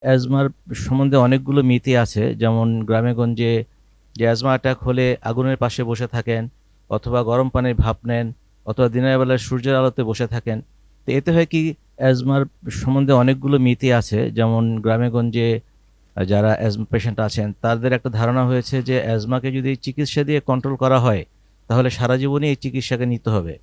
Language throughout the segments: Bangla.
অ্যাজমার সম্বন্ধে অনেকগুলো মিথই আছে। যেমন গ্রামে-গঞ্জে যে অ্যাজমা অ্যাটাক হলে আগুনের পাশে বসে থাকেন অথবা গরম পানির ভাপ নেন অথবা দিনের বেলায় সূর্যের আলোতে বসে থাকেন। তো এতে হয় কি অ্যাজমার সম্বন্ধে অনেকগুলো মিথই আছে। যেমন গ্রামে-গঞ্জে যারা অ্যাজমা পেশেন্ট আছেন তাদের একটা ধারণা হয়েছে যে অ্যাজমাকে যদি চিকিৎসা দিয়ে কন্ট্রোল করা হয় তাহলে সারা জীবনই এই চিকিৎসাকে নিতে হবে।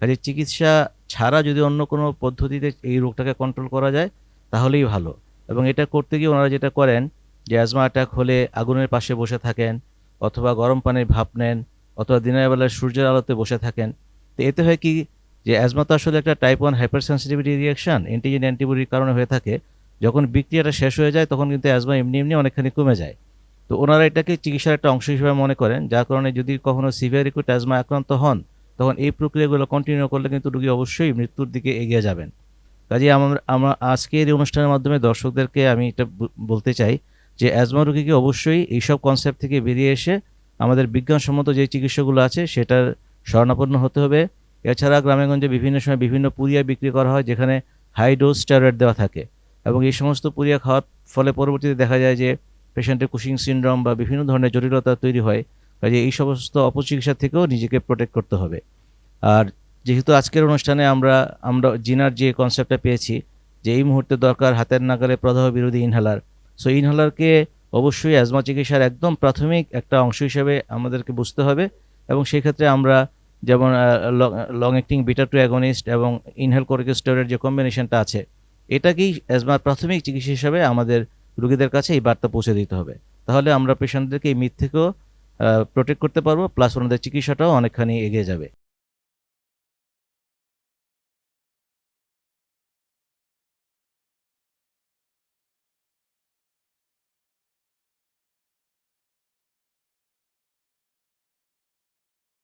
কাজেই চিকিৎসা ছাড়া যদি অন্য কোনো পদ্ধতিতে এই রোগটাকে কন্ট্রোল করা যায় তাহলেই ভালো। এবং এটা করতে গিয়ে ওনারা যেটা করেন যে অ্যাজমা অ্যাটাক হলে আগুনের পাশে বসে থাকেন অথবা গরম পানির ভাপ নেন অথবা দিনের বেলায় সূর্যের আলোতে বসে থাকেন। তো এতে হয় কি যে অ্যাজমা তো আসলে একটা type 1 hypersensitivity reaction antigen অ্যান্টিবডির কারণে হয়ে থাকে। যখন বিক্রিয়াটা শেষ হয়ে যায় তখন কিন্তু অ্যাজমা এমনি অনেকখানি কমে যায়। তো ওনারা এটাকে চিকিৎসার একটা অংশ হিসেবে মনে করেন, যার কারণে যদি কখনো সিভিয়ার অ্যাকুট অ্যাজমা আক্রান্ত হন তখন এই প্রক্রিয়াগুলো কন্টিনিউ করলে কিন্তু রোগী অবশ্যই মৃত্যুর দিকে এগিয়ে যাবেন। কাজেই আমরা আমরা আজকের এই অনুষ্ঠানের মাধ্যমে দর্শকদেরকে আমি এটা বলতে চাই যে অ্যাজমা রোগীকে অবশ্যই এইসব কনসেপ্ট থেকে বেরিয়ে এসে আমাদের বিজ্ঞানসম্মত যে চিকিৎসাগুলো আছে সেটার শরণাপন্ন হতে হবে। এছাড়া গ্রামেগঞ্জে বিভিন্ন সময় বিভিন্ন পুড়িয়া বিক্রি করা হয় যেখানে হাই ডোজ স্টেরয়েড দেওয়া থাকে এবং এই সমস্ত পুড়িয়া খাওয়ার ফলে পরবর্তীতে দেখা যায় যে পেশেন্টের কুশিং সিনড্রোম বা বিভিন্ন ধরনের জটিলতা তৈরি হয়। কাজেই এই সমস্ত অপচিকিৎসা থেকেও নিজেকে প্রোটেক্ট করতে হবে। আর যেহেতু আজকের অনুষ্ঠানে আমরা আমরা জিনার যে কনসেপ্টটা পেয়েছি যে এই মুহূর্তে দরকার হাতের নাগালে প্রদাহ বিরোধী ইনহেলার। সো ইনহেলারকে অবশ্যই অ্যাজমা চিকিৎসার একদম প্রাথমিক একটা অংশ হিসেবে আমাদেরকে বুঝতে হবে এবং সেক্ষেত্রে আমরা যেমন লং অ্যাক্টিং বিটা 2 অ্যাগনিস্ট এবং ইনহেল কর্টিকোস্টেরয়েড যে কম্বিনেশনটা আছে এটাকেই অ্যাজমার প্রাথমিক চিকিৎসা হিসেবে আমাদের রোগীদের কাছে এই বার্তা পৌঁছে দিতে হবে। তাহলে আমরা পেশেন্টদেরকে এই মিথ থেকেও প্রোটেক্ট করতে পারবো, প্লাস ওনাদের চিকিৎসাটাও অনেকখানি এগিয়ে যাবে।